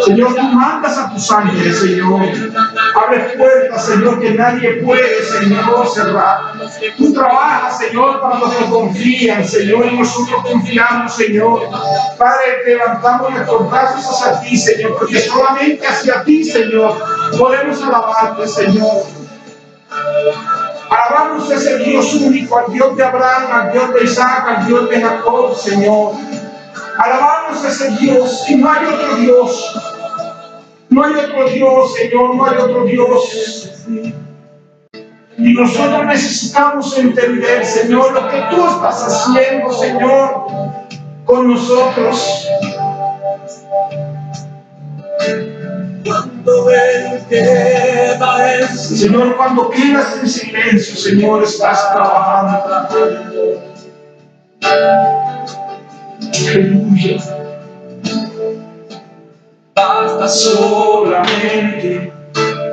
Señor, tú mandas a tus ángeles, Señor. Abre puertas, Señor, que nadie puede, Señor, cerrar. Tú trabajas, Señor, para los que confían, Señor, y nosotros confiamos, Señor. Padre, levantamos nuestros brazos hacia ti, Señor, porque solamente hacia ti, Señor, podemos alabarte, Señor. Alabamos a ese Dios único, al Dios de Abraham, al Dios de Isaac, al Dios de Jacob, Señor. Alabamos a ese Dios y no hay otro Dios. No hay otro Dios, Señor, no hay otro Dios. Y nosotros necesitamos entender, Señor, lo que tú estás haciendo, Señor, con nosotros. Señor, cuando quedas en silencio, Señor, estás trabajando. Aleluya. Basta solamente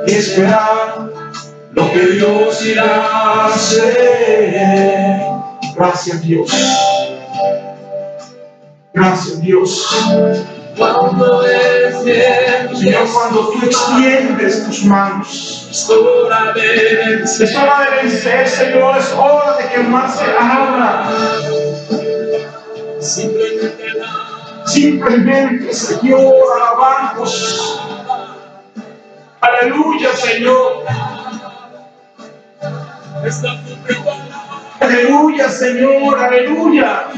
esperar lo que Dios irá a hacer. Gracias, Dios. Gracias, Dios. Señor, cuando tú extiendes tus manos, es hora de vencer, Señor, es hora de que el mar se abra. Simplemente, Señor, alabamos. Aleluya, Señor. Aleluya, Señor, aleluya.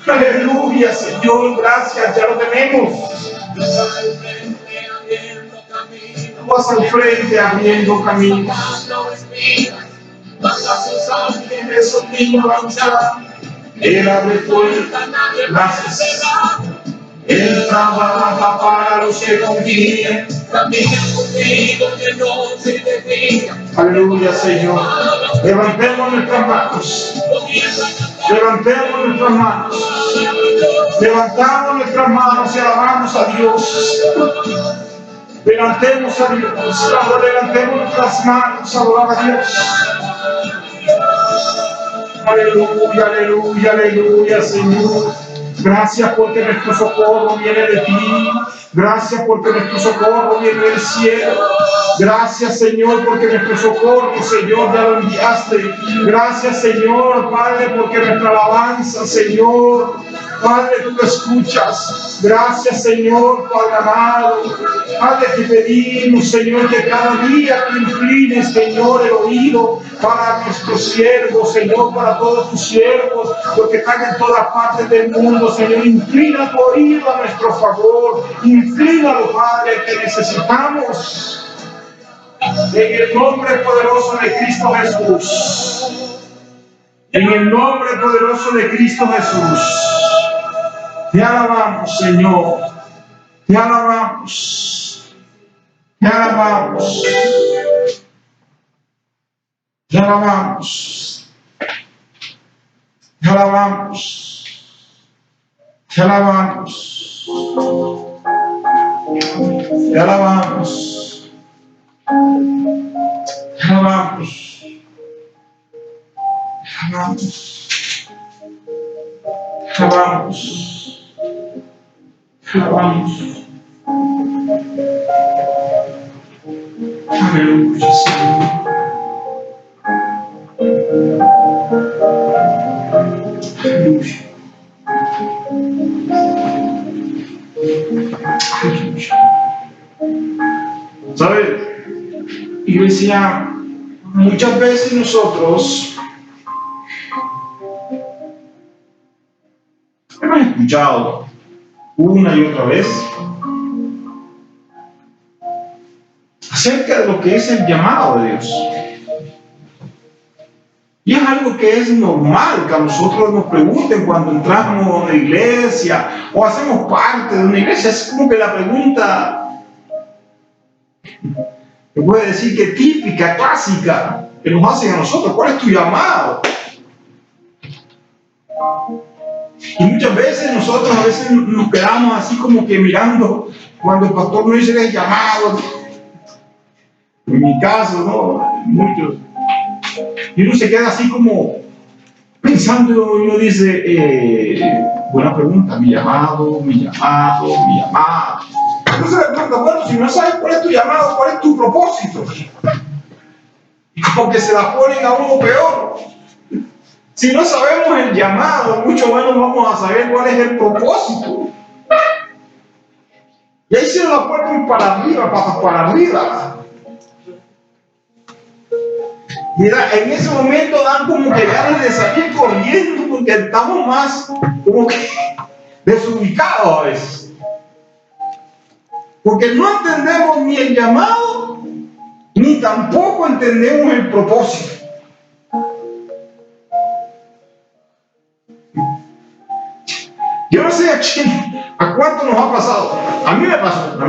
Aleluya, Señor, gracias, ya lo tenemos. Tú vas al frente abriendo caminos. Eso mismo avanzar. Él abre puertas, gracias. Él trabaja para los que confían. Aleluya, Señor. Levantemos nuestras manos. Levantemos nuestras manos. Levantamos nuestras manos y alabamos a Dios. Levantemos a Dios. Levantemos nuestras manos a adorar a Dios. Aleluya, aleluya, aleluya, Señor. Gracias porque nuestro socorro viene de ti. Gracias porque nuestro socorro viene del cielo. Gracias, Señor, porque nuestro socorro, Señor, ya lo enviaste. Gracias, Señor, Padre, porque nuestra alabanza, Señor, Padre, tú lo escuchas. Gracias, Señor, Padre amado. Padre, te pedimos, Señor, que cada día tú inclines, Señor, el oído para nuestros siervos, Señor, para todos tus siervos, los que están en todas partes del mundo, Señor. Inclina tu oído a nuestro favor. Inclínalo, Padre, que necesitamos. En el nombre poderoso de Cristo Jesús. En el nombre poderoso de Cristo Jesús. Te alabamos, Señor. Te alabamos. Te alabamos. Te alabamos. Te alabamos. Te alabamos. Te alabamos. Te alabamos. Te alabamos. Te alabamos. Te alabamos. Aleluya, Señor. Aleluya. Aleluya. ¿Sabes? Iglesia, muchas veces nosotros hemos escuchado una y otra vez acerca de lo que es el llamado de Dios. Y es algo que es normal que a nosotros nos pregunten cuando entramos a una iglesia o hacemos parte de una iglesia. Es como que la pregunta, se puede decir que típica, clásica, que nos hacen a nosotros: ¿cuál es tu llamado? Y muchas veces nosotros a veces nos quedamos así como que mirando cuando el pastor nos dice que es llamado. En mi caso, ¿no? Muchos. Y uno se queda así como pensando y uno dice, buena pregunta, mi llamado. Entonces le pregunta, bueno, si no sabes cuál es tu llamado, cuál es tu propósito. Y como que se la ponen a uno peor. Si no sabemos el llamado, mucho menos vamos a saber cuál es el propósito. Y ahí se la ponen para arriba, patas para arriba. Y en ese momento dan como que ganas de salir corriendo porque estamos más como que desubicados a veces. Porque no entendemos ni el llamado, ni tampoco entendemos el propósito. Yo no sé a cuánto nos ha pasado. A mí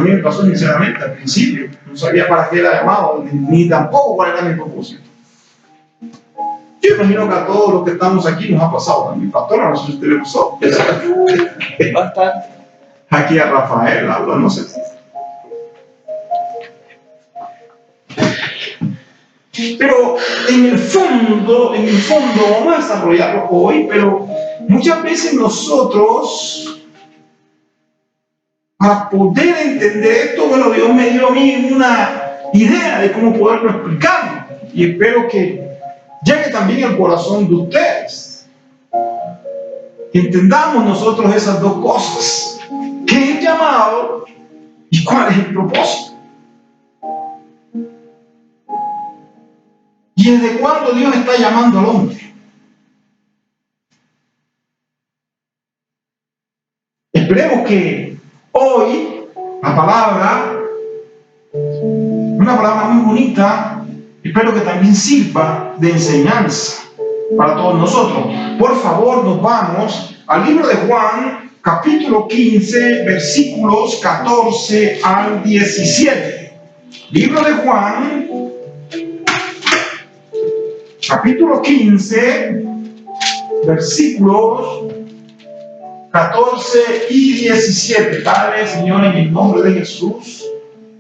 me pasó sinceramente al principio. No sabía para qué era llamado, ni tampoco cuál era mi propósito. Yo imagino que a todos los que estamos aquí nos ha pasado. A mi pastora, no sé si usted le pasó. Bastante. Aquí a Rafael, no sé. Pero en el fondo, vamos a desarrollarlo hoy, pero muchas veces nosotros, para poder entender esto, bueno, Dios me dio a mí una idea de cómo poderlo explicar. Y espero que llegue también al corazón de ustedes. Que entendamos nosotros esas dos cosas. ¿Qué es el llamado y cuál es el propósito? ¿Y desde cuándo Dios está llamando al hombre? Esperemos que hoy la palabra, una palabra muy bonita, espero que también sirva de enseñanza para todos nosotros. Por favor, nos vamos al libro de Juan, capítulo 15, versículos 14 al 17. Libro de Juan, capítulo 15, versículos 14 y 17. Padre, Señor, en el nombre de Jesús,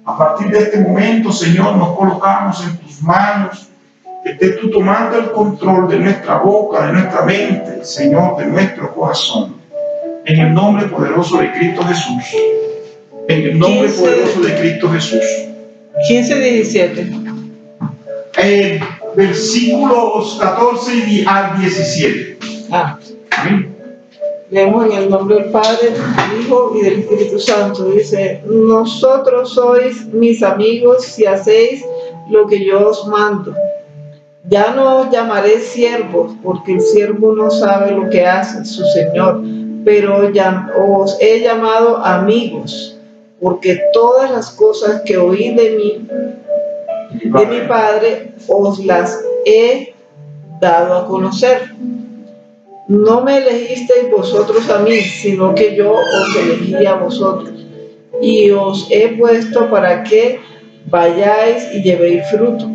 a partir de este momento, Señor, nos colocamos en tus manos. Que estés tú tomando el control de nuestra boca, de nuestra mente, Señor, de nuestro corazón. En el nombre poderoso de Cristo Jesús. En el nombre poderoso de Cristo Jesús. 15-17. Versículos 14 al 17. Amén. Leemos en el nombre del Padre, del Hijo y del Espíritu Santo. Dice: Nosotros sois mis amigos si hacéis lo que yo os mando. Ya no os llamaré siervos, porque el siervo no sabe lo que hace su Señor, pero os he llamado amigos, porque todas las cosas que oí de mi Padre, os las he dado a conocer. No me elegisteis vosotros a mí, sino que yo os elegí a vosotros, y os he puesto para que vayáis y llevéis fruto,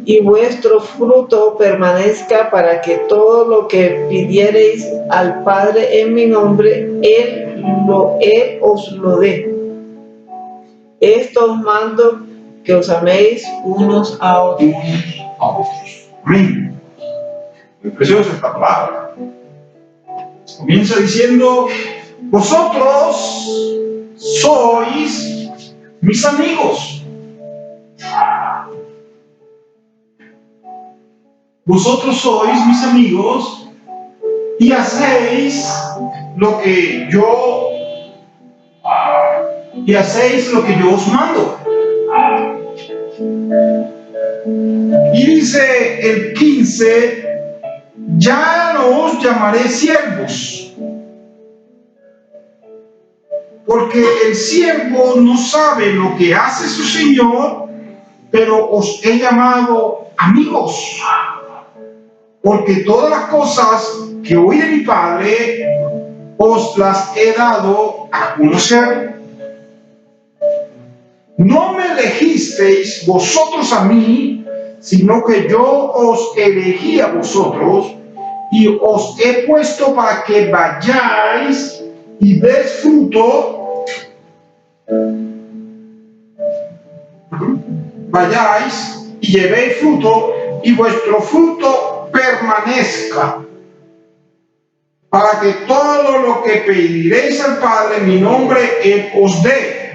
y vuestro fruto permanezca, para que todo lo que pidiereis al Padre en mi nombre, Él os lo dé. Esto os mando, que os améis unos a otros. Amén. Muy preciosa esta palabra. Comienza diciendo: vosotros sois mis amigos. Vosotros sois mis amigos y hacéis lo que yo os mando. Y dice el 15: ya no os llamaré siervos, porque el siervo no sabe lo que hace su Señor, pero os he llamado amigos, porque todas las cosas que oí de mi Padre os las he dado a conocer. No me elegisteis vosotros a mí, sino que yo os elegí a vosotros y os he puesto para que vayáis y deis fruto. Vayáis y llevéis fruto, y vuestro fruto permanezca, para que todo lo que pediréis al Padre en mi nombre, Él os dé.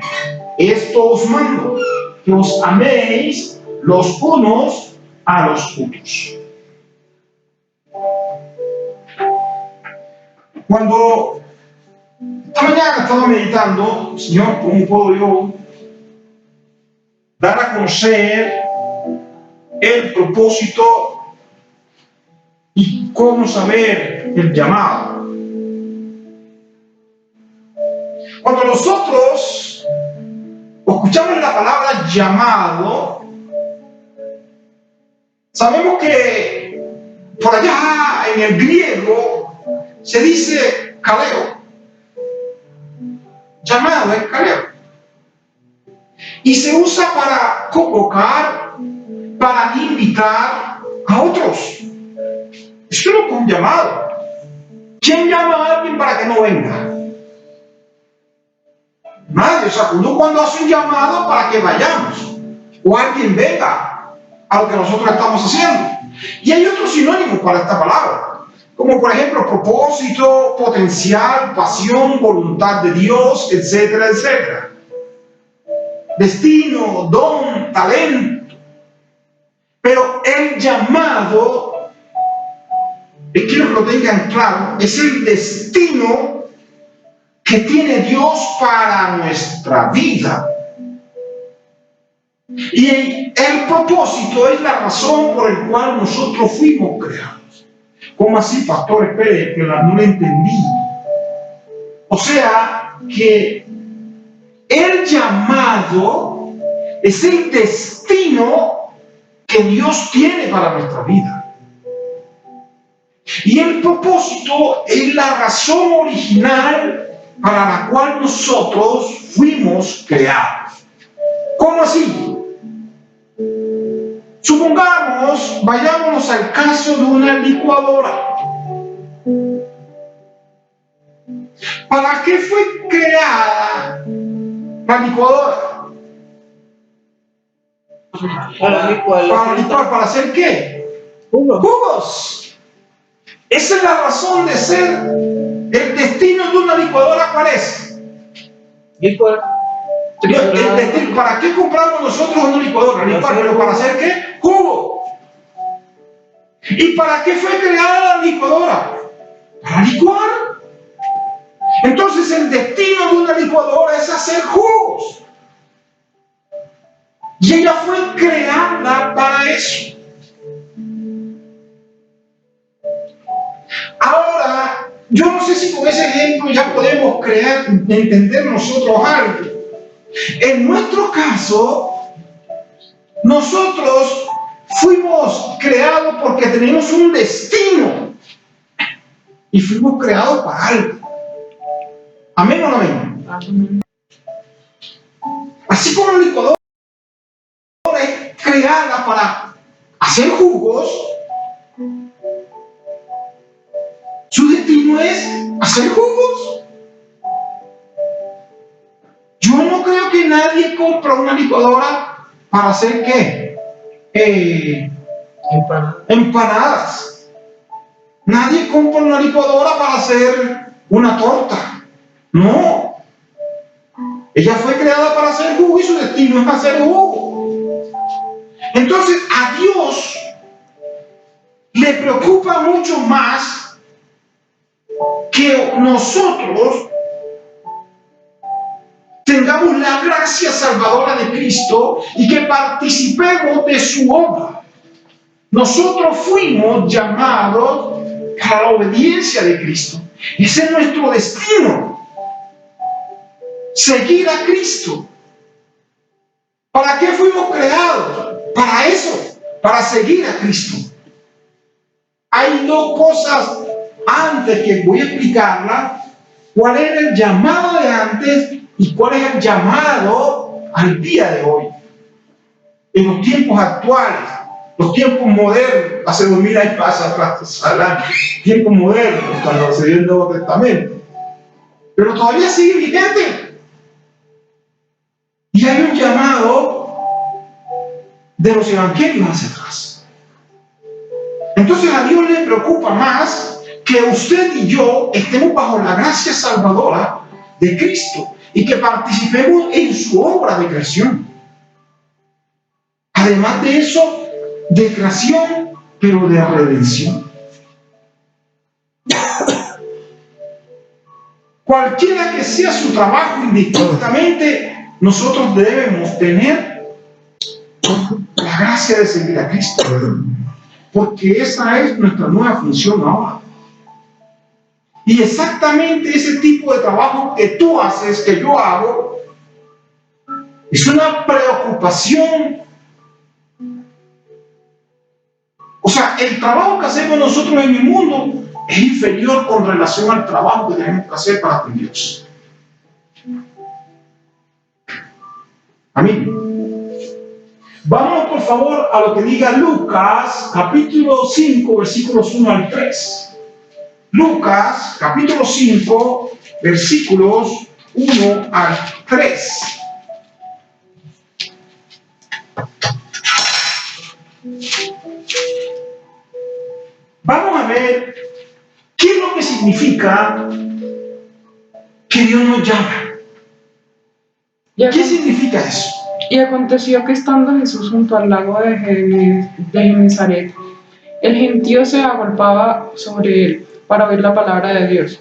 Esto os mando, que os améis los unos a los otros. Cuando esta mañana estaba meditando, Señor, ¿cómo puedo yo dar a conocer el propósito y cómo saber el llamado? Cuando nosotros escuchamos la palabra llamado, sabemos que por allá en el griego se dice kaleo. Llamado es kaleo. Y se usa para convocar, para invitar a otros. Esto no es un llamado. ¿Quién llama a alguien para que no venga? Nadie. O sea, uno cuando hace un llamado para que vayamos o alguien venga a lo que nosotros estamos haciendo. Y hay otros sinónimos para esta palabra, como por ejemplo propósito, potencial, pasión, voluntad de Dios, etcétera, etcétera. Destino, don, talento. Pero el llamado, y quiero que lo tengan claro, es el destino que tiene Dios para nuestra vida. Y el propósito es la razón por la cual nosotros fuimos creados. ¿Cómo así, pastor? Espere, que no lo entendí. O sea, que el llamado es el destino que Dios tiene para nuestra vida. Y el propósito es la razón original para la cual nosotros fuimos creados. ¿Cómo así? Supongamos, vayámonos al caso de una licuadora. ¿Para qué fue creada la licuadora? Para licuar, ¿para hacer qué? Jugos. Esa es la razón de ser. El destino de una licuadora, ¿cuál es? Licuar. El destino, ¿para qué compramos nosotros una licuadora? Licuar, pero ¿para hacer qué? Jugo. ¿Y para qué fue creada la licuadora? Para licuar. Entonces el destino de una licuadora es hacer jugos. Y ella fue creada para eso. Ahora, yo no sé si con ese ejemplo ya podemos entender nosotros algo. En nuestro caso, nosotros fuimos creados porque tenemos un destino y fuimos creados para algo. ¿Amén o no amén? Amén. Así como la licuadora es creada para hacer jugos, su destino es hacer jugos. Yo no creo que nadie compra una licuadora para hacer ¿qué? Empanadas. Nadie compra una licuadora para hacer una torta. No. Ella fue creada para hacer jugo y su destino es hacer jugo. Entonces a Dios le preocupa mucho más que nosotros tengamos la gracia salvadora de Cristo y que participemos de su obra. Nosotros fuimos llamados a la obediencia de Cristo. Ese es nuestro destino. Seguir a Cristo. ¿Para qué fuimos creados? Para eso, para seguir a Cristo. Hay dos cosas antes que voy a explicarla. ¿Cuál era el llamado de antes y cuál es el llamado al día de hoy? En los tiempos actuales, los tiempos modernos, hace 2000 años atrás, tiempos modernos, cuando se dio el Nuevo Testamento. Pero todavía sigue vigente. Y hay un llamado de los evangelios hacia atrás. Entonces a Dios le preocupa más que usted y yo estemos bajo la gracia salvadora de Cristo y que participemos en su obra de creación. Además de eso, de creación, pero de redención. Cualquiera que sea su trabajo, indistintamente, nosotros debemos tener la gracia de seguir a Cristo, porque esa es nuestra nueva función ahora. Y exactamente ese tipo de trabajo que tú haces, que yo hago, es una preocupación. O sea, el trabajo que hacemos nosotros en el mundo es inferior con relación al trabajo que tenemos que hacer para con Dios. Amén. Vamos por favor a lo que diga Lucas, capítulo 5, versículos 1 al 3. Lucas, capítulo 5, versículos 1 al 3. Vamos a ver qué es lo que significa que Dios nos llama. ¿Qué significa eso? Y aconteció que estando Jesús junto al lago de Genesaret, el gentío se agolpaba sobre él para oír la palabra de Dios.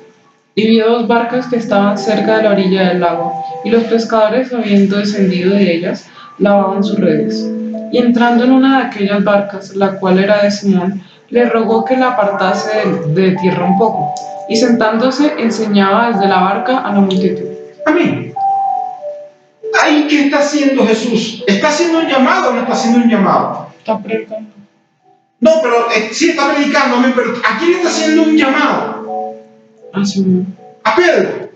Y vio dos barcas que estaban cerca de la orilla del lago, y los pescadores, habiendo descendido de ellas, lavaban sus redes. Y entrando en una de aquellas barcas, la cual era de Simón, le rogó que la apartase de tierra un poco, y sentándose enseñaba desde la barca a la multitud. Amén. ¿Ahí qué está haciendo Jesús? ¿Está haciendo un llamado o no está haciendo un llamado? Está predicando. No, pero sí está predicando, amén, pero ¿a quién está haciendo un llamado? A Simón. A Pedro.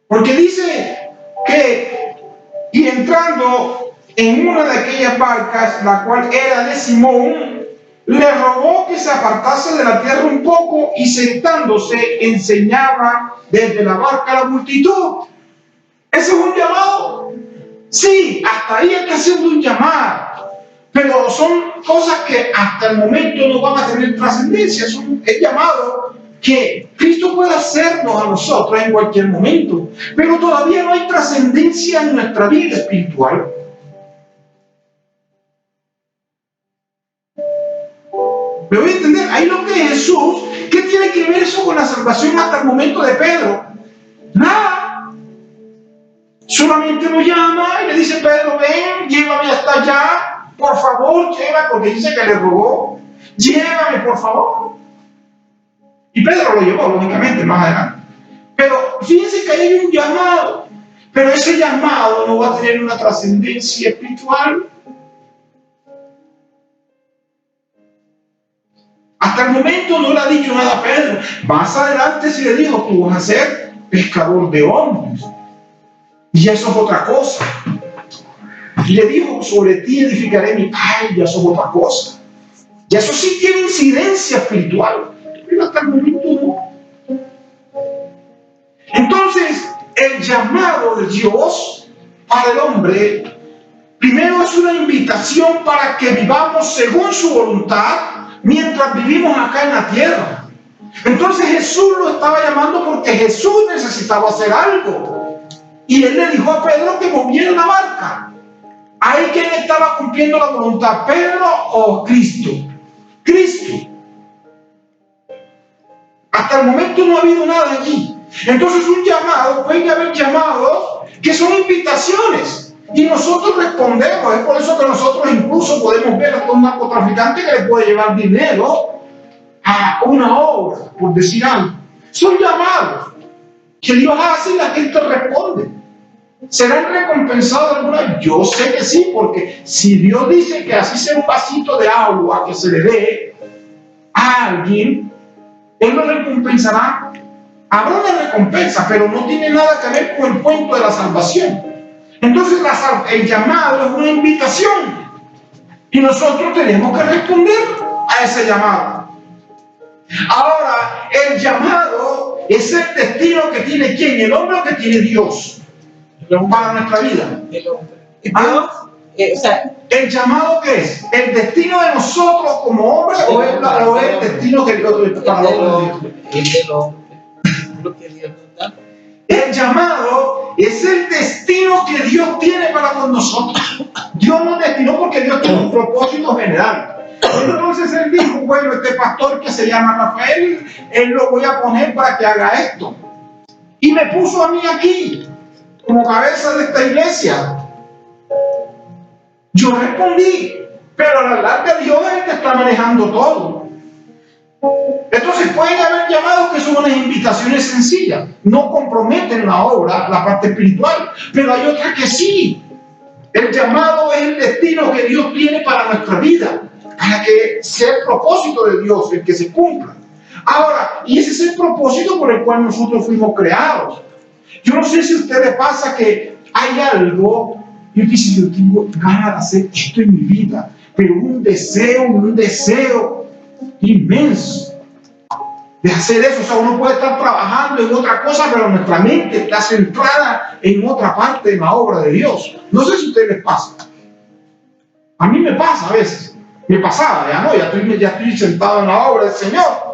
Porque dice que, y entrando en una de aquellas barcas, la cual era de Simón, le rogó que se apartase de la tierra un poco y sentándose enseñaba desde la barca a la multitud. ¿Ese es un llamado? Sí, hasta ahí está haciendo un llamado, pero son cosas que hasta el momento no van a tener trascendencia. Son el llamado que Cristo puede hacernos a nosotros en cualquier momento, pero todavía no hay trascendencia en nuestra vida espiritual. ¿Me voy a entender? Ahí lo que es Jesús, ¿qué tiene que ver eso con la salvación hasta el momento de Pedro? Nada. Solamente lo llama y le dice: Pedro, ven, llévame hasta allá, por favor, llévame, porque dice que le rogó, llévame, por favor. Y Pedro lo llevó, lógicamente, más adelante. Pero fíjense que hay un llamado, pero ese llamado no va a tener una trascendencia espiritual. Hasta el momento no le ha dicho nada a Pedro. Más adelante sí le dijo: tú vas a ser pescador de hombres. Y eso es otra cosa. Y le dijo: sobre ti edificaré mi... Ay, ya eso es otra cosa. Y eso sí tiene incidencia espiritual. Pero hasta el momento no. Entonces, el llamado de Dios para el hombre, primero es una invitación para que vivamos según su voluntad mientras vivimos acá en la tierra. Entonces Jesús lo estaba llamando porque Jesús necesitaba hacer algo. Y él le dijo a Pedro que moviera la barca. ¿Ahí quién estaba cumpliendo la voluntad? ¿Pedro o Cristo? Cristo. Hasta el momento no ha habido nada allí. Entonces un llamado, puede haber llamados que son invitaciones. Y nosotros respondemos. Es por eso que nosotros incluso podemos ver a un narcotraficante que le puede llevar dinero a una obra, por decir algo. Son llamados que Dios hace y la gente responde. ¿Serán recompensados alguna vez? Yo sé que sí, porque si Dios dice que así sea un vasito de agua que se le dé a alguien, Él lo recompensará. Habrá una recompensa, pero no tiene nada que ver con el cuento de la salvación. Entonces el llamado es una invitación y nosotros tenemos que responder a ese llamado. Ahora, el llamado es el destino que tiene ¿quién? ¿El hombre o que tiene Dios? Para nuestra vida. El hombre. ¿Y Dios? O sea, ¿El llamado qué es? ¿El destino de nosotros como hombres o es el destino que Dios para los hombres? el del hombre, lo que Dios nos da. El llamado es el destino que Dios tiene para con nosotros. Dios nos destinó porque Dios tiene un propósito general. Entonces Él dijo, bueno, este pastor que se llama Rafael, Él lo voy a poner para que haga esto. Y me puso a mí aquí, como cabeza de esta iglesia. Yo respondí, pero a la larga Dios es el que está manejando todo. Entonces pueden haber llamados que son unas invitaciones sencillas, no comprometen la obra, la parte espiritual, pero hay otras que sí. El llamado es el destino que Dios tiene para nuestra vida, para que sea el propósito de Dios, el que se cumpla. Ahora, y ese es el propósito por el cual nosotros fuimos creados. Yo no sé si a ustedes pasa que hay algo, yo tengo ganas de hacer esto en mi vida, pero un deseo inmenso de hacer eso. O sea, uno puede estar trabajando en otra cosa, pero nuestra mente está centrada en otra parte de la obra de Dios. No sé si a ustedes les pasa. A mí me pasa a veces. Me pasaba, ya estoy sentado en la obra del Señor.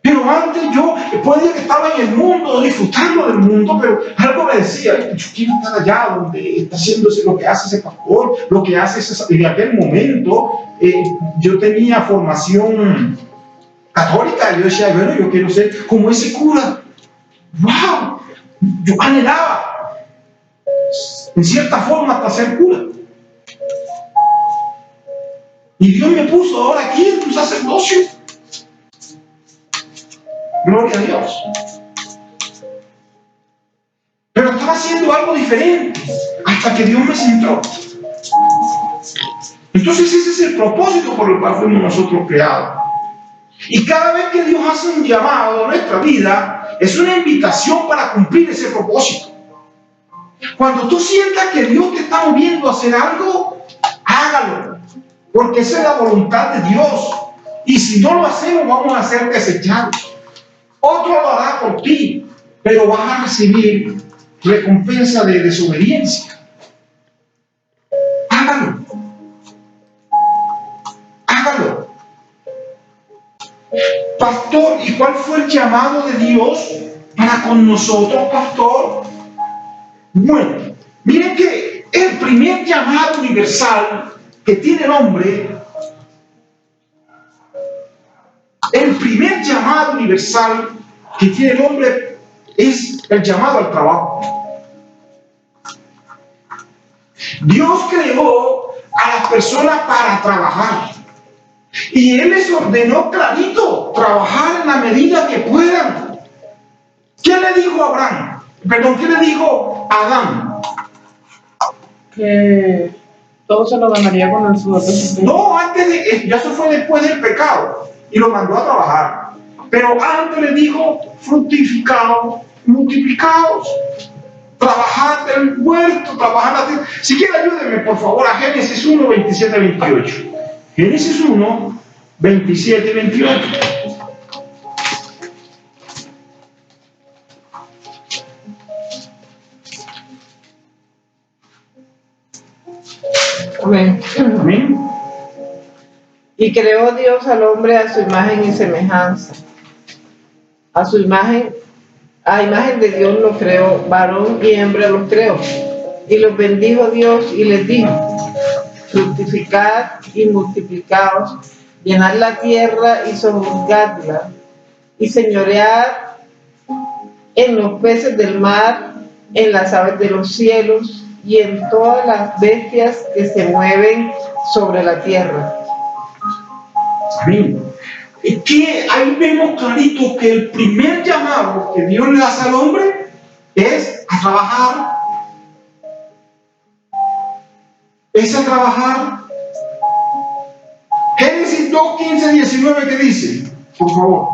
Pero antes yo podía que estaba en el mundo, disfrutando del mundo, pero algo me decía, yo quiero estar allá donde está haciéndose lo que hace ese pastor, lo que hace ese. En aquel momento yo tenía formación católica y yo decía, bueno, yo quiero ser como ese cura. ¡Wow! Yo anhelaba, en cierta forma, hasta ser cura. Y Dios me puso ahora aquí en un sacerdocio. Gloria a Dios. Pero estaba haciendo algo diferente hasta que Dios me centró. Entonces ese es el propósito por el cual fuimos nosotros creados. Y cada vez que Dios hace un llamado a nuestra vida, es una invitación para cumplir ese propósito. Cuando tú sientas que Dios te está moviendo a hacer algo, hágalo, porque esa es la voluntad de Dios. Y si no lo hacemos, vamos a ser desechados. Otro lo hará por ti, pero vas a recibir recompensa de desobediencia. Hágalo. Hágalo. Pastor, ¿y cuál fue el llamado de Dios para con nosotros, pastor? Bueno, miren que el primer llamado universal que tiene el hombre, es el llamado al trabajo. Dios creó a las personas para trabajar. Y Él les ordenó clarito, trabajar en la medida que puedan. ¿Qué le dijo a Abraham? Perdón, ¿qué le dijo a Adán? Que todo se lo ganaría con el sudor de su frente. No, ya eso fue después del pecado. Y lo mandó a trabajar. Pero antes le dijo, fructificaos, multiplicaos. Trabajar del huerto, trabajar la tierra. Si quieren, ayúdenme, por favor, a Génesis 1, 27, 28. Génesis 1, 27 y 28. Amén. Amén. Y creó Dios al hombre a su imagen y semejanza. A su imagen, a imagen de Dios lo creó, varón y hembra los creó. Y los bendijo Dios y les dijo: fructificad y multiplicaos, llenad la tierra y sojuzgadla, y señoread en los peces del mar, en las aves de los cielos y en todas las bestias que se mueven sobre la tierra. Amén. Es que ahí vemos clarito que el primer llamado que Dios le hace al hombre es a trabajar. Es a trabajar. Génesis 2, 15, 19, ¿qué dice? Por favor.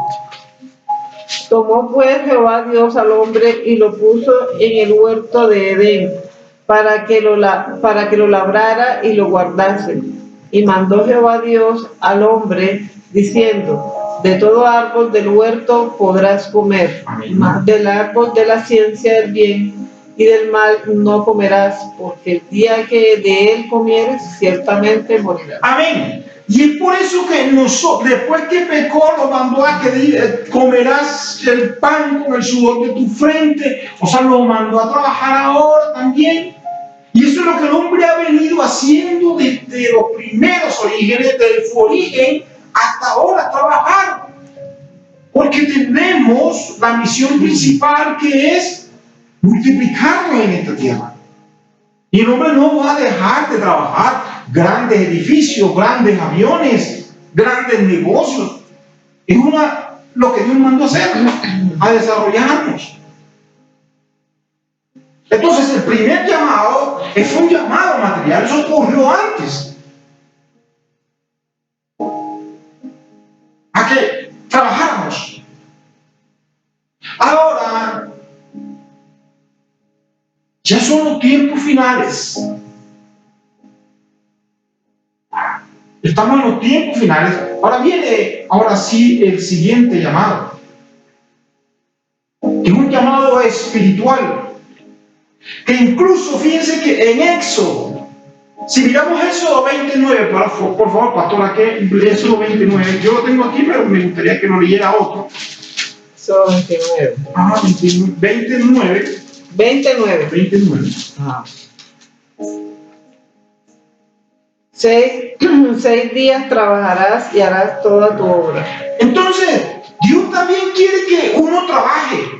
Tomó pues Jehová Dios al hombre y lo puso en el huerto de Edén para que lo labrara y lo guardase. Y mandó Jehová Dios al hombre diciendo: de todo árbol del huerto podrás comer, mas del árbol de la ciencia del bien y del mal no comerás, porque el día que de él comieres, ciertamente morirás. Amén. Y es por eso que nosotros, después que pecó, lo mandó a que comerás el pan con el sudor de tu frente. O sea, lo mandó a trabajar ahora también. Y eso es lo que el hombre ha venido haciendo desde los primeros orígenes, desde su origen hasta ahora, trabajar. Porque tenemos la misión principal, que es multiplicarnos en esta tierra. Y el hombre no va a dejar de trabajar grandes edificios, grandes aviones, grandes negocios. Es lo que Dios mandó a hacer, a desarrollarnos. Entonces, el primer llamado es un llamado material. Eso ocurrió antes. A que trabajáramos. Ahora, ya son los tiempos finales. Estamos en los tiempos finales. Ahora viene, ahora sí, el siguiente llamado. Es un llamado espiritual. Que incluso, fíjense que en Éxodo, si miramos Éxodo 29, por favor, pastora, que Éxodo 29, yo lo tengo aquí, pero me gustaría que lo leyera otro. Éxodo 29. Ajá, 29. 29. Ajá. 6 días trabajarás y harás toda tu obra. Entonces, Dios también quiere que uno trabaje.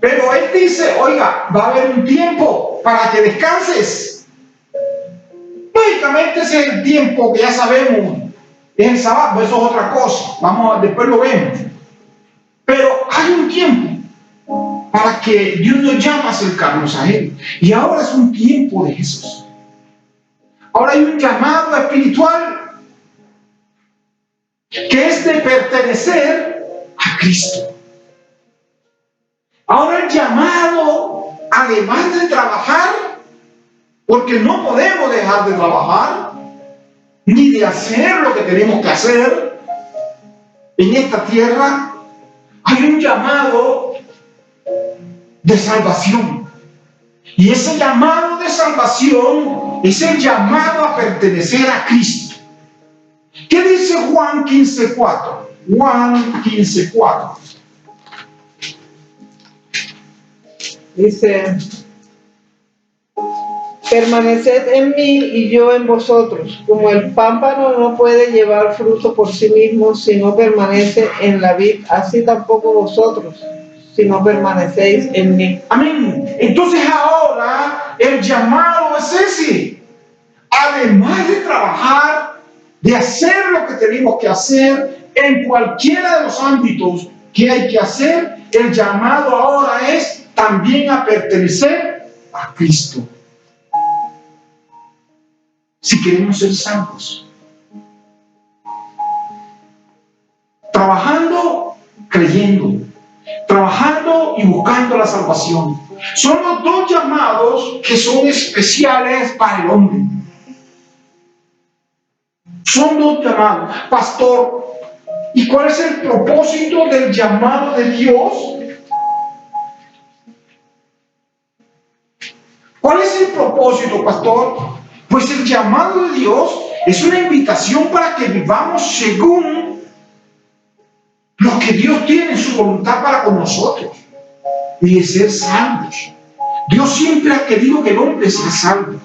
Pero Él dice, oiga, va a haber un tiempo para que descanses. Lógicamente ese es el tiempo que ya sabemos, es el sábado, eso es otra cosa, después lo vemos. Pero hay un tiempo para que Dios nos llame a acercarnos a Él. Y ahora es un tiempo de Jesús. Ahora hay un llamado espiritual que es de pertenecer a Cristo. Ahora el llamado, además de trabajar, porque no podemos dejar de trabajar, ni de hacer lo que tenemos que hacer en esta tierra, hay un llamado de salvación. Y ese llamado de salvación es el llamado a pertenecer a Cristo. ¿Qué dice Juan 15:4? Juan 15:4. Dice, permaneced en mí y yo en vosotros, como el pámpano no puede llevar fruto por sí mismo si no permanece en la vid, así tampoco vosotros, si no permanecéis en mí. Amén. Entonces ahora el llamado es ese. Además de trabajar, de hacer lo que tenemos que hacer en cualquiera de los ámbitos que hay que hacer, el llamado ahora es también a pertenecer a Cristo. Si queremos ser salvos. Trabajando, creyendo. Trabajando y buscando la salvación. Son los dos llamados que son especiales para el hombre. Son dos llamados. Pastor, ¿y cuál es el propósito del llamado de Dios? ¿Cuál es el propósito, pastor? Pues el llamado de Dios es una invitación para que vivamos según lo que Dios tiene en su voluntad para con nosotros y de ser salvos. Dios siempre ha querido que el hombre sea salvo.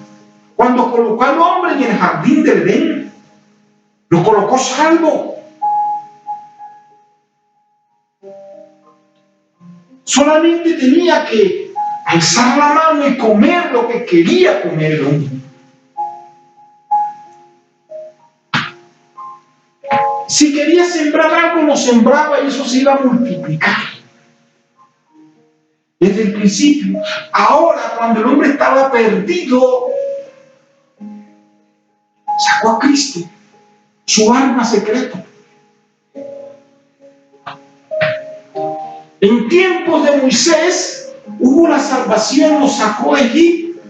Cuando colocó al hombre en el jardín del Edén, lo colocó salvo. Solamente tenía que alzar la mano y comer lo que quería comer el hombre. Si quería sembrar algo, lo sembraba y eso se iba a multiplicar. Desde el principio. Ahora, cuando el hombre estaba perdido, sacó a Cristo, su arma secreta. En tiempos de Moisés hubo la salvación, lo sacó de Egipto,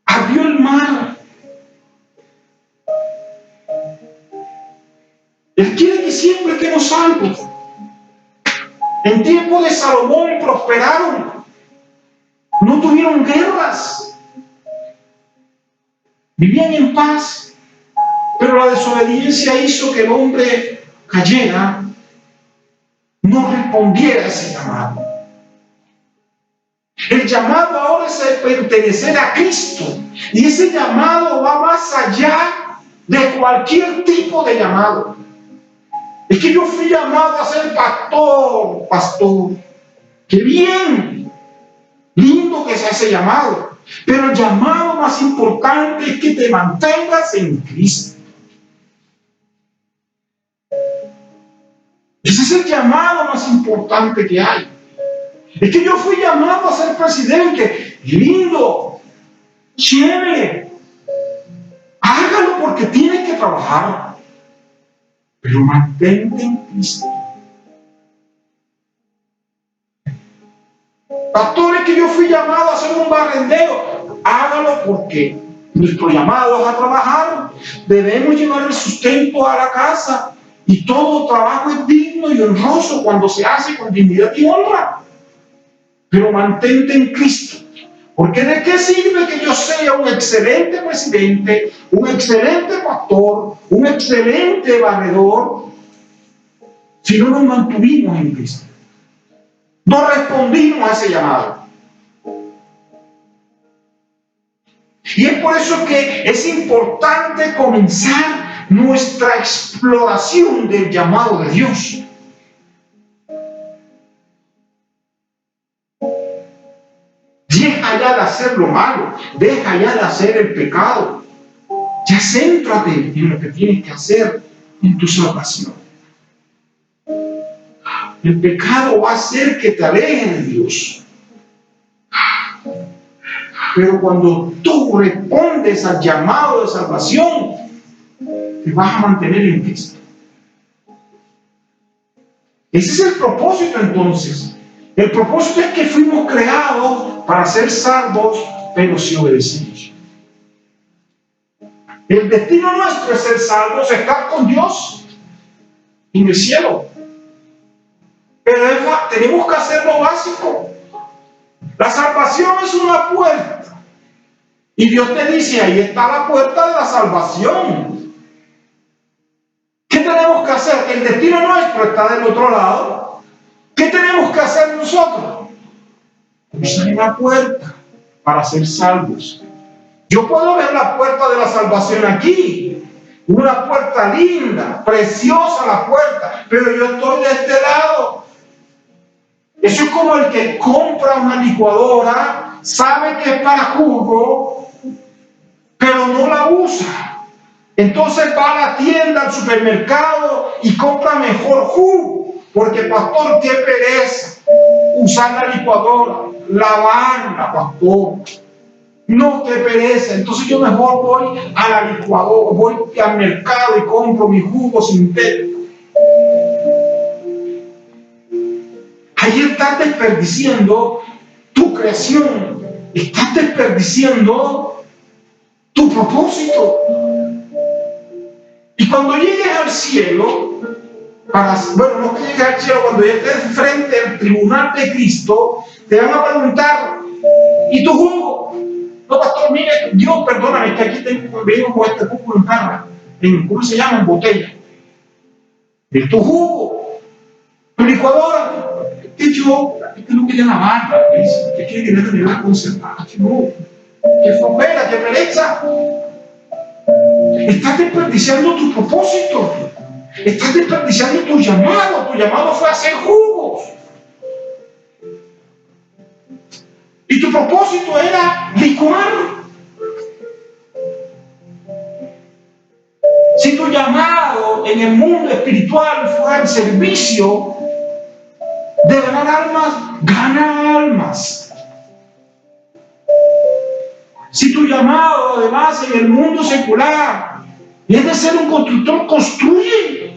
abrió el mar. Él quiere que siempre estemos salvos. En tiempos de Salomón prosperaron. no tuvieron guerras, vivían en paz, pero la desobediencia hizo que el hombre cayera, no respondiera a ese llamado. El llamado ahora es el pertenecer a Cristo, y ese llamado va más allá de cualquier tipo de llamado. Es que yo fui llamado a ser pastor. ¡Qué bien! Lindo que sea ese llamado. Pero el llamado más importante es que te mantengas en Cristo. Ese es el llamado más importante que hay. Es que yo fui llamado a ser presidente. Lindo, chévere. Hágalo porque tienes que trabajar. Pero mantente en Cristo. Pastores, que yo fui llamado a ser un barrendero. Hágalo porque nuestro llamado es a trabajar. Debemos llevar el sustento a la casa. Y todo trabajo es digno y honroso cuando se hace con dignidad y honra. Pero mantente en Cristo. Porque ¿de qué sirve que yo sea un excelente presidente, un excelente pastor, un excelente barredor, si no nos mantuvimos en Cristo? No respondimos a ese llamado. Y es por eso que es importante comenzar nuestra exploración del llamado de Dios. Deja ya de hacer lo malo, deja ya de hacer el pecado. Ya céntrate en lo que tienes que hacer, en tu salvación. El pecado va a hacer que te alejes de Dios. Pero cuando tú respondes al llamado de salvación, te vas a mantener en Cristo. Ese es el propósito entonces. El propósito es que fuimos creados para ser salvos, pero si obedecemos. El destino nuestro es ser salvos, estar con Dios en el cielo. Pero tenemos que hacer lo básico. La salvación es una puerta. Y Dios te dice, ahí está la puerta de la salvación. ¿Qué tenemos que hacer? El destino nuestro está del otro lado. ¿Qué tenemos que hacer nosotros? Cruzar la puerta para ser salvos. Yo puedo ver la puerta de la salvación aquí. Una puerta linda, preciosa la puerta. Pero yo estoy de este lado. Eso es como el que compra una licuadora, sabe que es para jugo, pero no la usa. Entonces va a la tienda, al supermercado y compra mejor jugo. Porque, pastor, qué pereza usar la licuadora, lavarla, pastor. No, qué pereza. Entonces yo mejor voy a la licuadora, voy al mercado y compro mi jugo sintético. Ahí estás desperdiciando tu creación, estás desperdiciando tu propósito. Y cuando llegues al cielo, no que llegues al cielo, cuando estés frente al tribunal de Cristo, te van a preguntar, ¿y tu jugo? No, pastor, mire, Dios, perdóname, que aquí vengo con este jugo en jarra, ¿cómo se llama? En botella. ¿De tu jugo? ¿Tu licuadora? Que yo no quería lavarla, que quiere tenerla conservada, que no, que flojera, que pereza. Estás desperdiciando tu propósito, estás desperdiciando tu llamado fue hacer jugos. Y tu propósito era licuar. Si tu llamado en el mundo espiritual fue el servicio de ganar almas, gana almas. Si tu llamado además en el mundo secular es de ser un constructor, construye.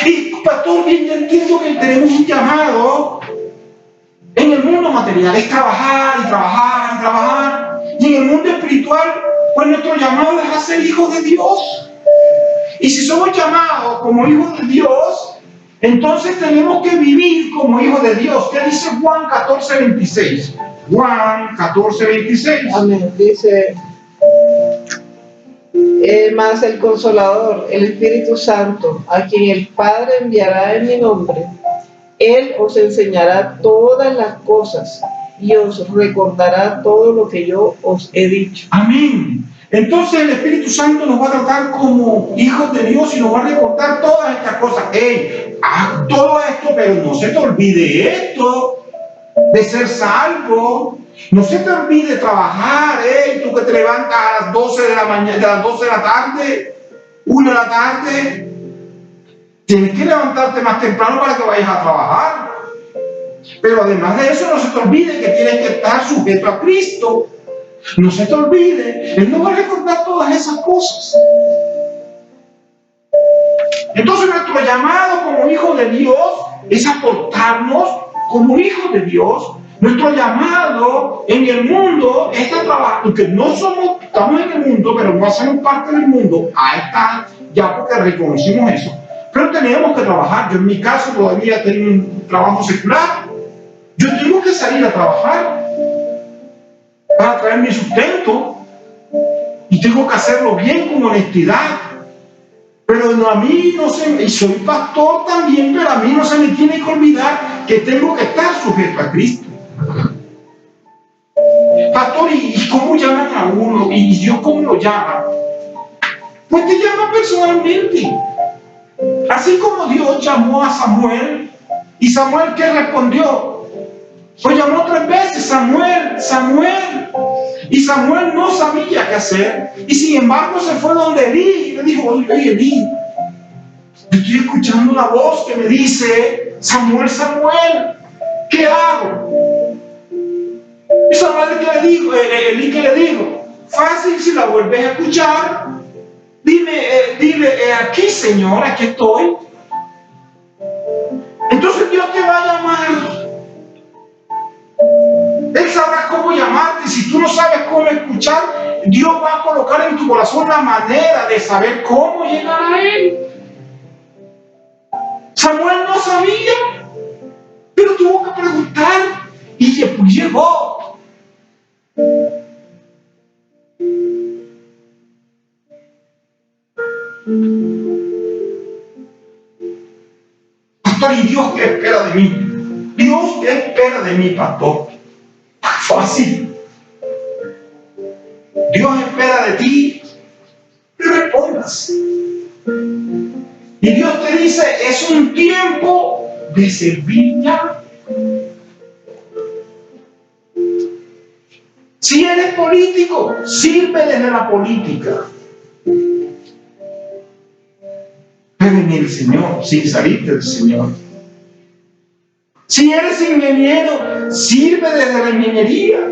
Y pastor, bien, yo entiendo que tenemos un llamado en el mundo material, es trabajar y trabajar y trabajar. Y en el mundo espiritual, pues nuestro llamado es a ser hijos de Dios. Y si somos llamados como hijos de Dios, Entonces tenemos que vivir como hijos de Dios. ¿Qué dice Juan 14:26? Juan 14:26. Amén. Dice, más el Consolador, el Espíritu Santo, a quien el Padre enviará en mi nombre, Él os enseñará todas las cosas y os recordará todo lo que yo os he dicho. Amén. Entonces el Espíritu Santo nos va a tratar como hijos de Dios y nos va a recordar todas estas cosas. Hey, haz todo esto, pero no se te olvide esto, de ser salvo. No se te olvide trabajar, tú que te levantas a las 12 de la mañana, a las 12 de la tarde, 1 de la tarde. Tienes que levantarte más temprano para que vayas a trabajar. Pero además de eso, no se te olvide que tienes que estar sujeto a Cristo. No se te olvide, Él nos va a recordar todas esas cosas. Entonces nuestro llamado como hijos de Dios es aportarnos como hijos de Dios. Nuestro llamado en el mundo es a trabajar, porque no somos, estamos en el mundo, pero no hacemos parte del mundo. Ahí está, ya porque reconocimos eso. Pero tenemos que trabajar. Yo en mi caso todavía tengo un trabajo secular. Yo tengo que salir a trabajar para traer mi sustento y tengo que hacerlo bien con honestidad. Pero no, a mí no se me, y soy pastor también, pero a mí no se me tiene que olvidar que tengo que estar sujeto a Cristo. Pastor, ¿y cómo llaman a uno? ¿Y Dios cómo lo llama? Pues te llama personalmente. Así como Dios llamó a Samuel, y Samuel, ¿qué respondió? Lo llamó 3 veces, Samuel, Samuel. Y Samuel no sabía qué hacer. Y sin embargo se fue donde Elí y le dijo, oye Elí, estoy escuchando una voz que me dice, Samuel, Samuel, ¿qué hago? Y Samuel, ¿qué le dijo? Elí, ¿qué le dijo? Fácil, si la vuelves a escuchar, dile, aquí Señor, aquí estoy. Entonces Dios te va a llamar. Él sabrá cómo llamarte. Si tú no sabes cómo escuchar, Dios va a colocar en tu corazón la manera de saber cómo llegar a Él. Samuel no sabía, pero tuvo que preguntar y después llegó. Pastor, ¿y Dios qué espera de mí? Dios qué espera de mí, pastor. Fácil. Dios espera de ti que respondas. Y Dios te dice, es un tiempo de servir ya. Si eres político, sirve desde la política. Pero en el Señor, sin salirte del Señor. Si eres ingeniero, sirve desde la ingeniería.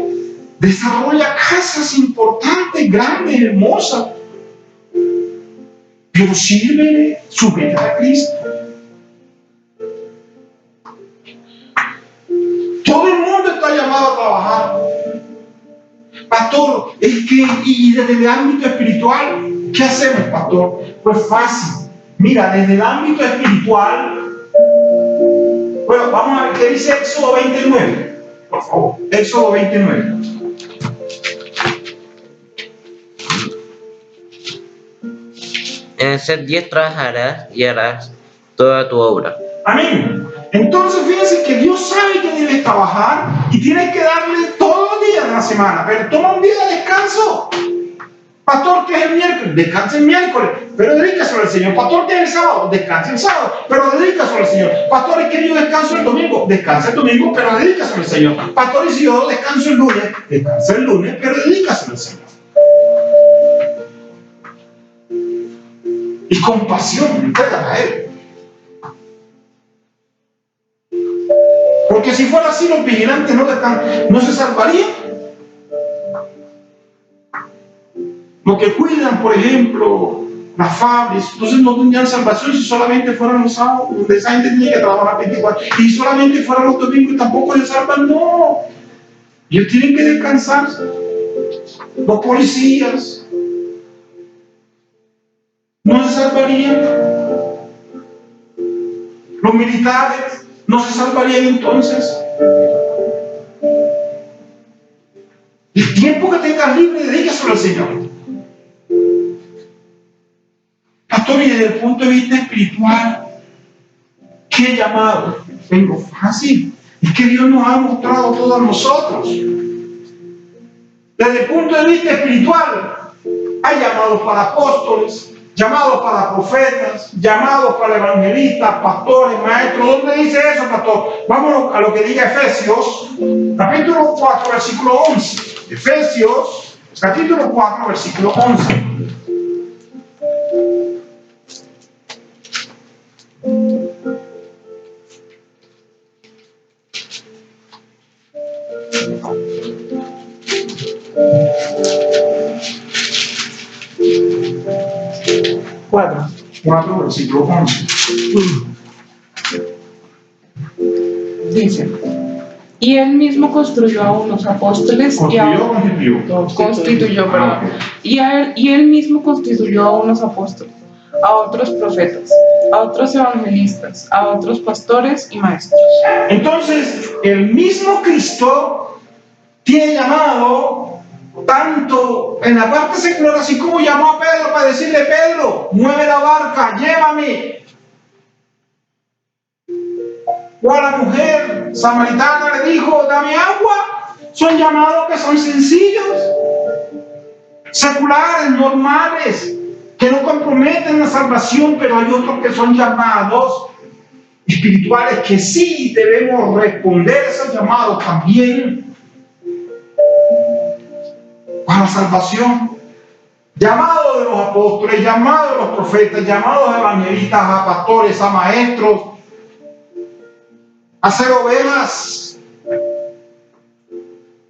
Desarrolla casas importantes, grandes, hermosas. Pero sirve sujeta a Cristo. Todo el mundo está llamado a trabajar. Pastor, es que, y desde el ámbito espiritual, ¿qué hacemos, pastor? Pues fácil. Mira, desde el ámbito espiritual, bueno, vamos a ver qué dice Éxodo 29. Por favor, Éxodo 29. En el 10 trabajarás y harás toda tu obra. Amén. Entonces fíjense que Dios sabe que debes trabajar y tienes que darle todos los días de la semana, pero toma un día de descanso. Pastor, ¿qué es el miércoles? Descansa el miércoles, pero dedícaselo al Señor. Pastor, ¿qué es el sábado? Descansa el sábado, pero dedícaselo al Señor. Pastor, ¿es que yo descanso el domingo? Descansa el domingo, pero dedícaselo al Señor. Pastor, ¿y si yo descanso el lunes? Descansa el lunes, pero dedícaselo al Señor. Y con pasión, entrégala a Él. Porque si fuera así, los vigilantes no se salvarían. Los que cuidan, por ejemplo, las fábricas, entonces no tendrían salvación si solamente fueran los sábados, donde esa gente tiene que trabajar 24, y solamente fueran los domingos y tampoco les salvan. No, ellos tienen que descansar. Los policías no se salvarían. Los militares no se salvarían entonces. El tiempo que tengas libre, dedícaselo al Señor. Pastor, y desde el punto de vista espiritual, ¿qué llamado tengo? Fácil. Es que Dios nos ha mostrado todo a nosotros. Desde el punto de vista espiritual, hay llamados para apóstoles, llamados para profetas, llamados para evangelistas, pastores, maestros. ¿Dónde dice eso, pastor? Vámonos a lo que diga Efesios, capítulo 4, versículo 11. Efesios, capítulo 4, versículo 11. Cuatro, versículo 11. Dice, y él mismo construyó a unos apóstoles constituyó, perdón. Y él mismo constituyó a unos apóstoles, a otros profetas, a otros evangelistas, a otros pastores y maestros. Entonces, el mismo Cristo tiene llamado tanto en la parte secular, así como llamó a Pedro para decirle: Pedro, mueve la barca, llévame. O a la mujer samaritana le dijo: dame agua. Son llamados que son sencillos, seculares, normales, que no comprometen la salvación, pero hay otros que son llamados espirituales que sí debemos responder a esos llamados también para la salvación. Llamado de los apóstoles, llamado de los profetas, llamados a evangelistas, a pastores, a maestros, a ser ovejas,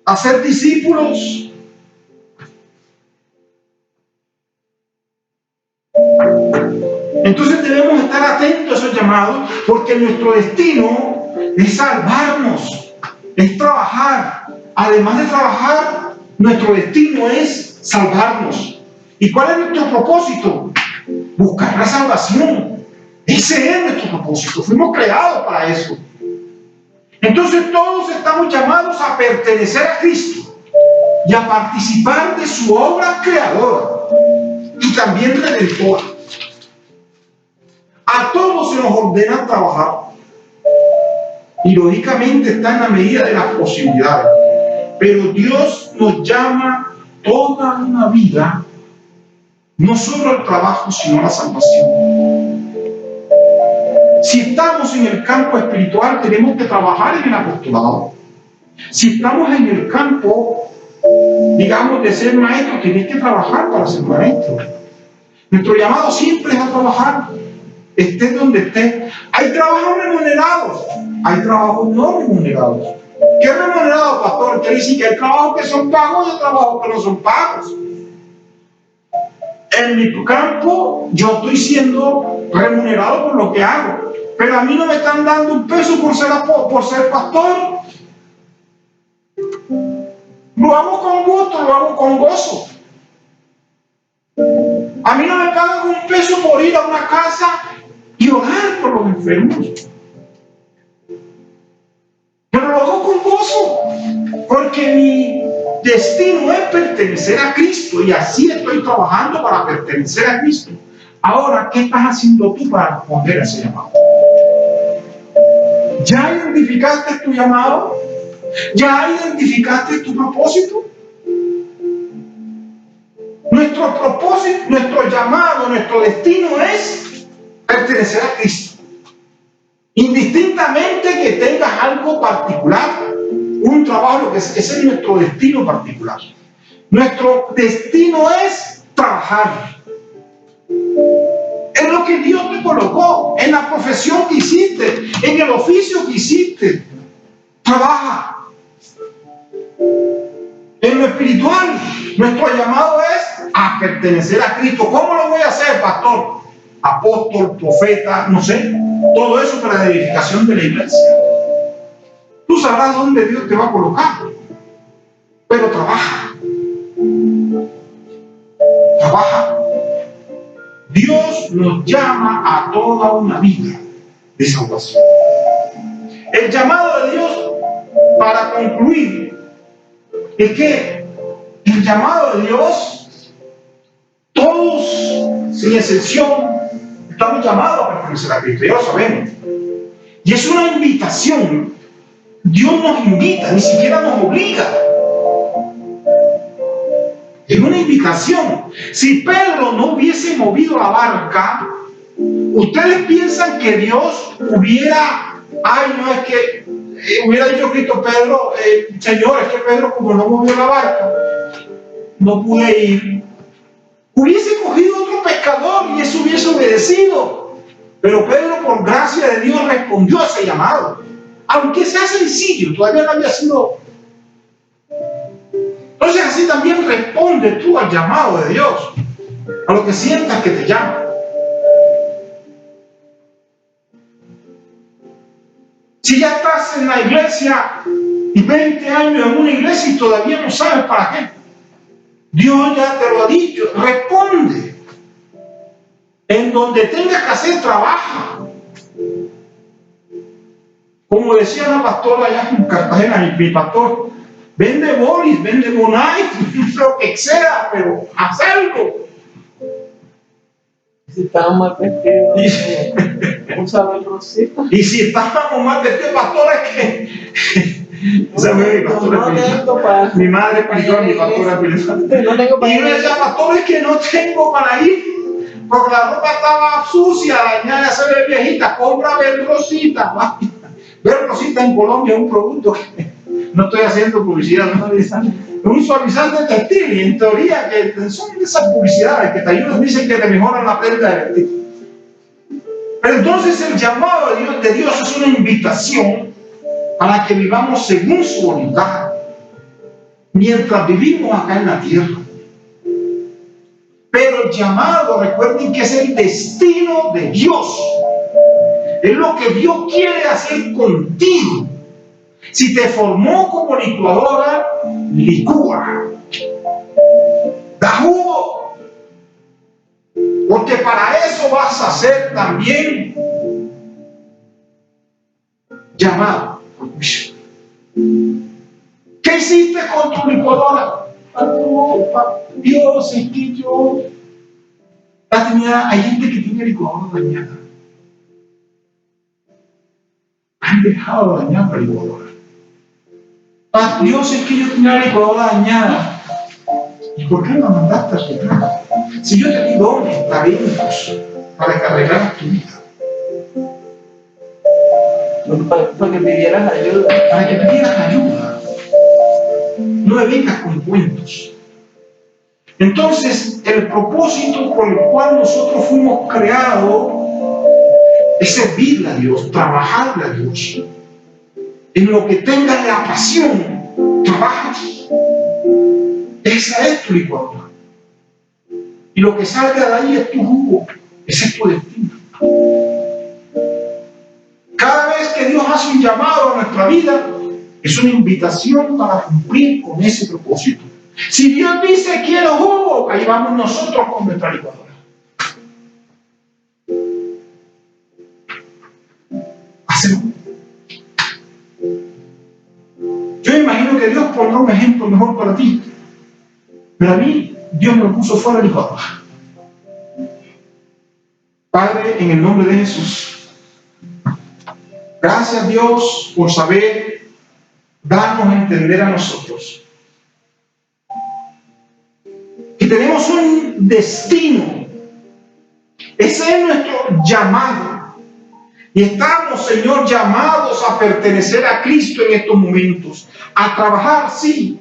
a ser discípulos. Entonces debemos estar atentos a esos llamados, porque nuestro destino es salvarnos, es trabajar. Además de trabajar, nuestro destino es salvarnos. ¿Y cuál es nuestro propósito? Buscar la salvación. Ese es nuestro propósito. Fuimos creados para eso. Entonces todos estamos llamados a pertenecer a Cristo y a participar de su obra creadora y también redentora. A todos se nos ordena trabajar, y lógicamente está en la medida de las posibilidades, pero Dios nos llama toda una vida, no solo al trabajo, sino a la salvación. Si estamos en el campo espiritual, tenemos que trabajar en el apostolado. Si estamos en el campo, digamos, de ser maestro, tienes que trabajar para ser maestro. Nuestro llamado siempre es a trabajar, estés donde estés. Hay trabajos remunerados, hay trabajos no remunerados. ¿Qué es remunerado, pastor? Quiere decir que hay trabajos que son pagos y hay trabajos que no son pagos. En mi campo yo estoy siendo remunerado por lo que hago, pero a mí no me están dando un peso por ser pastor. Lo hago con gusto, lo hago con gozo. A mí no me pagan un peso por ir a una casa y orar por los enfermos, pero lo hago con gozo, porque mi destino es pertenecer a Cristo, y así estoy trabajando para pertenecer a Cristo. Ahora, ¿qué estás haciendo tú para responder a ese llamado? ¿Ya identificaste tu llamado? ¿Ya identificaste tu propósito? Nuestro propósito, nuestro llamado, nuestro destino es pertenecer a Cristo. Indistintamente que tengas algo particular, un trabajo, ese es nuestro destino particular. Nuestro destino es trabajar. Es lo que Dios te colocó, en la profesión que hiciste, en el oficio que hiciste. Trabaja. En lo espiritual, nuestro llamado es a pertenecer a Cristo. ¿Cómo lo voy a hacer, pastor? Apóstol, profeta, no sé. Todo eso para la edificación de la iglesia. Tú sabrás dónde Dios te va a colocar. Pero trabaja. Trabaja. Dios nos llama a toda una vida. de salvación. El llamado de Dios, para concluir, es que el llamado de Dios, todos, sin excepción, estamos llamados a pertenecer a Cristo, ya lo sabemos. Y es una invitación. Dios nos invita, ni siquiera nos obliga. Es una invitación. Si Pedro no hubiese movido la barca, ¿ustedes piensan que Dios hubiera, hubiera dicho Cristo, Pedro, Señor, es que Pedro como no movió la barca, no pude ir? Hubiese cogido otro pescador y eso hubiese obedecido. Pero Pedro, por gracia de Dios, respondió a ese llamado. Aunque sea sencillo, todavía no había sido. Entonces así también responde tú al llamado de Dios, a lo que sientas que te llama. Si ya estás en la iglesia y 20 años en una iglesia y todavía no sabes para qué, Dios ya te lo ha dicho, responde. En donde tengas que hacer, trabaja. Como decía la pastora allá en Cartagena, mi pastor, vende bolis, vende bonai, lo que sea, pero haz algo. Si estamos mal vestidos, usamos rosita. Y si estábamos mal vestidos, pastor, es que mi madre explicó a mi pastora espiritual. Y yo le decía, pastor, es que no tengo para ir, porque la ropa estaba sucia, dañada, se ve viejita, compra Velrosita. Velrosita en Colombia es un producto que no estoy haciendo publicidad, no es un suavizante textil, y en teoría que son esas publicidades que te ayudan, dicen que te mejoran la prenda de vestir. Pero entonces el llamado de Dios es una invitación para que vivamos según su voluntad mientras vivimos acá en la tierra. Pero el llamado, recuerden que es el destino de Dios. Es lo que Dios quiere hacer contigo. Si te formó como licuadora, licúa. Da jugo. Porque para eso vas a ser también llamado. ¿Qué hiciste con tu licuadora? Dios, es que yo. Hay gente que tiene licuadora dañada. Han dejado dañar la licuadora. Dios, es que yo tenía la licuadora dañada. ¿Y por qué no la mandaste a arreglar? Si yo te di dones, talentos para que arreglaras tu vida. Para que pidieras ayuda. Para que pidieras ayuda. No me vengas con cuentos. Entonces, el propósito por el cual nosotros fuimos creados es servirle a Dios, trabajarle a Dios. En lo que tengas la pasión, trabajas. Esa es tu licuadora. Y lo que salga de ahí es tu jugo. Ese es tu destino. Cada vez que Dios hace un llamado a nuestra vida, es una invitación para cumplir con ese propósito. Si Dios dice quiero jugo, ahí vamos nosotros con nuestra licuadora. Hacemos. Yo imagino que Dios pondrá un ejemplo mejor para ti. Pero a mí, Dios me lo puso fuera de licuadora. Padre, en el nombre de Jesús, gracias Dios por saber darnos a entender a nosotros que tenemos un destino. Ese es nuestro llamado. Y estamos, Señor, llamados a pertenecer a Cristo en estos momentos. A trabajar, sí,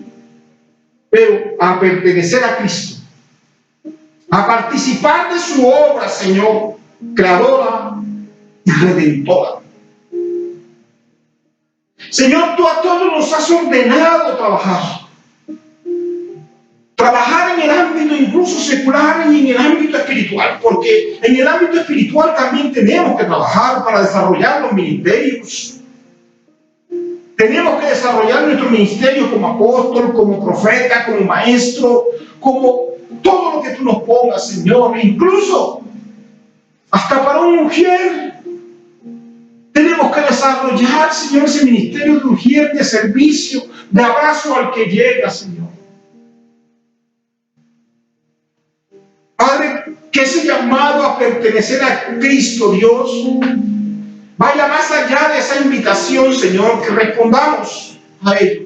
pero a pertenecer a Cristo. A participar de su obra, Señor, creadora y redentora. Señor, tú a todos nos has ordenado trabajar. Trabajar en el ámbito incluso secular y en el ámbito espiritual, porque en el ámbito espiritual también tenemos que trabajar para desarrollar los ministerios. Tenemos que desarrollar nuestro ministerio como apóstol, como profeta, como maestro, como todo lo que tú nos pongas, Señor. Incluso hasta para una mujer desarrollar, Señor, ese ministerio de urgir, de servicio, de abrazo al que llega, Señor. Padre, que ese llamado a pertenecer a Cristo, Dios, vaya más allá de esa invitación, Señor, que respondamos a ello.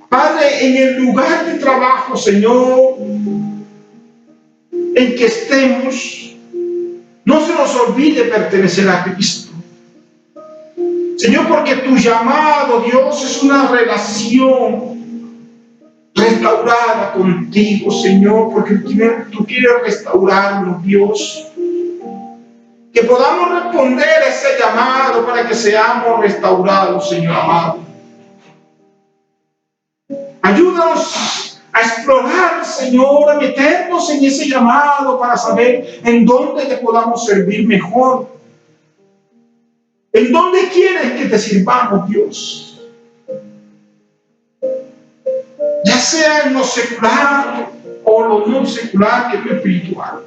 Padre, en el lugar de trabajo, Señor, en que estemos, no se nos olvide pertenecer a Cristo. Señor, porque tu llamado, Dios, es una relación restaurada contigo, Señor, porque tú quieres restaurarnos, Dios. Que podamos responder a ese llamado para que seamos restaurados, Señor amado. Ayúdanos a explorar, Señor, a meternos en ese llamado para saber en dónde te podamos servir mejor. ¿En dónde quieres que te sirvamos, Dios? Ya sea en lo secular o lo no secular, que es lo espiritual.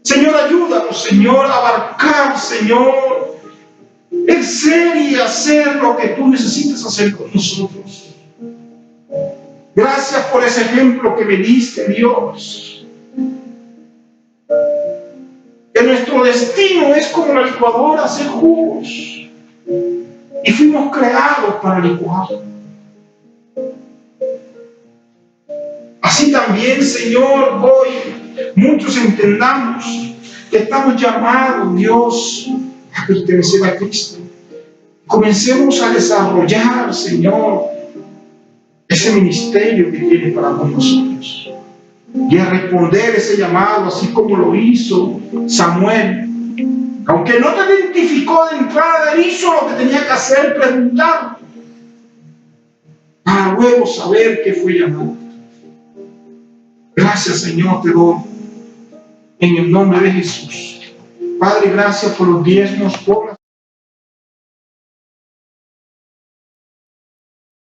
Señor, ayúdanos, Señor, a abarcar, Señor, el ser y hacer lo que tú necesitas hacer con nosotros. Gracias por ese ejemplo que me diste, Dios. Que nuestro destino es como la licuadora, hacer jugos. Y fuimos creados para licuar. Así también, Señor, hoy muchos entendamos que estamos llamados, Dios, a pertenecer a Cristo. Comencemos a desarrollar, Señor, ese ministerio que tiene para con nosotros. Y a responder ese llamado, así como lo hizo Samuel. Aunque no te identificó de entrada, él hizo lo que tenía que hacer, preguntar, para luego saber que fue llamado. Gracias, Señor, te doy en el nombre de Jesús. Padre, gracias por los diezmos, por